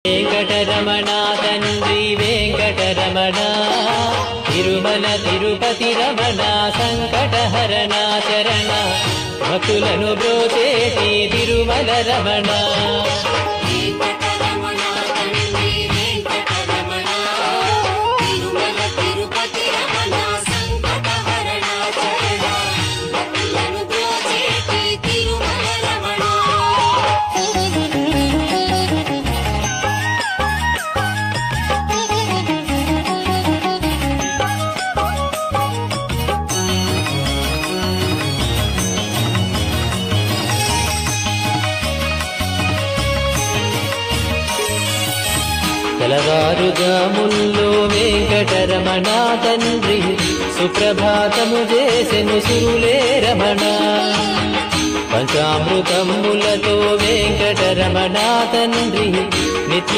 వెంకటరమణ తండ్రి వెంకటరమణ తిరుమల తిరుపతి రమణ సంకటహరణ చరణ భక్తులను బ్రోచేటి తిరుమల రమణ తెల్లవారుజాముల్లో వెంకటరమణ తండ్రి సుప్రభాతము చేసెను సురులే రమణ పంచామృతములతో వెంకటరమణ తండ్రి నిత్య